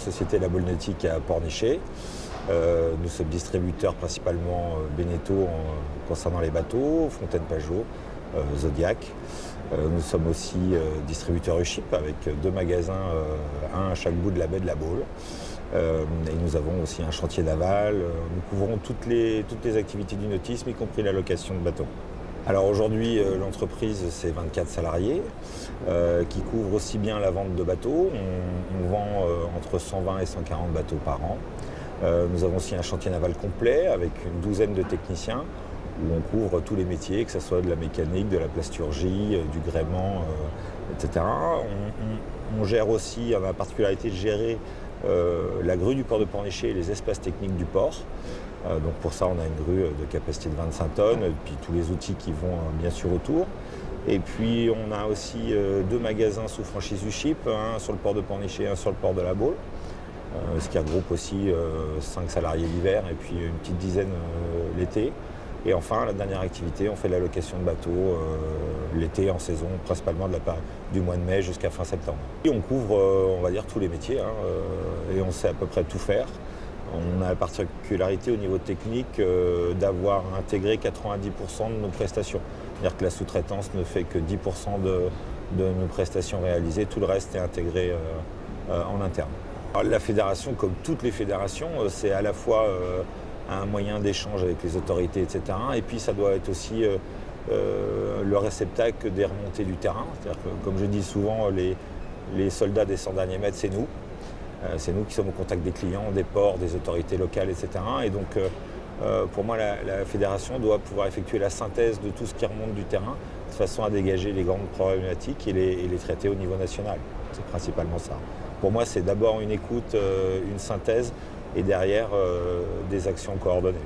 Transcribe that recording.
société La Baule Nautique à Pornichet. Nous sommes distributeurs principalement Beneteau concernant les bateaux, Fontaine Pajot, Zodiac. Nous sommes aussi distributeurs USHIP avec 2 magasins, un à chaque bout de la baie de la Baule. Et nous avons aussi un chantier naval. Nous couvrons toutes les activités du nautisme, y compris la location de bateaux. Alors aujourd'hui, l'entreprise, c'est 24 salariés qui couvrent aussi bien la vente de bateaux. On vend entre 120 et 140 bateaux par an. Nous avons aussi un chantier naval complet avec une douzaine de techniciens où on couvre tous les métiers, que ce soit de la mécanique, de la plasturgie, du gréement, etc. On gère aussi, on a la particularité de gérer la grue du port de Pornichet et les espaces techniques du port. Donc pour ça, on a une grue de capacité de 25 tonnes, et puis tous les outils qui vont bien sûr autour. Et puis on a aussi 2 magasins sous franchise USHIP, un sur le port de Pornichet et un sur le port de la Baule, ce qui regroupe aussi 5 salariés l'hiver et puis une petite dizaine l'été. Et enfin, la dernière activité, on fait de la location de bateaux l'été en saison, principalement du mois de mai jusqu'à fin septembre. Et on couvre, on va dire, tous les métiers et on sait à peu près tout faire. On a la particularité au niveau technique d'avoir intégré 90% de nos prestations. C'est-à-dire que la sous-traitance ne fait que 10% de nos prestations réalisées, tout le reste est intégré en interne. Alors, la fédération, comme toutes les fédérations, c'est à la fois un moyen d'échange avec les autorités, etc. Et puis ça doit être aussi le réceptacle des remontées du terrain. C'est-à-dire que, comme je dis souvent, les soldats des 100 derniers mètres, c'est nous. C'est nous qui sommes au contact des clients, des ports, des autorités locales, etc. Et donc, pour moi, la fédération doit pouvoir effectuer la synthèse de tout ce qui remonte du terrain, de façon à dégager les grandes problématiques et les traiter au niveau national. C'est principalement ça. Pour moi, c'est d'abord une écoute, une synthèse, et derrière, des actions coordonnées.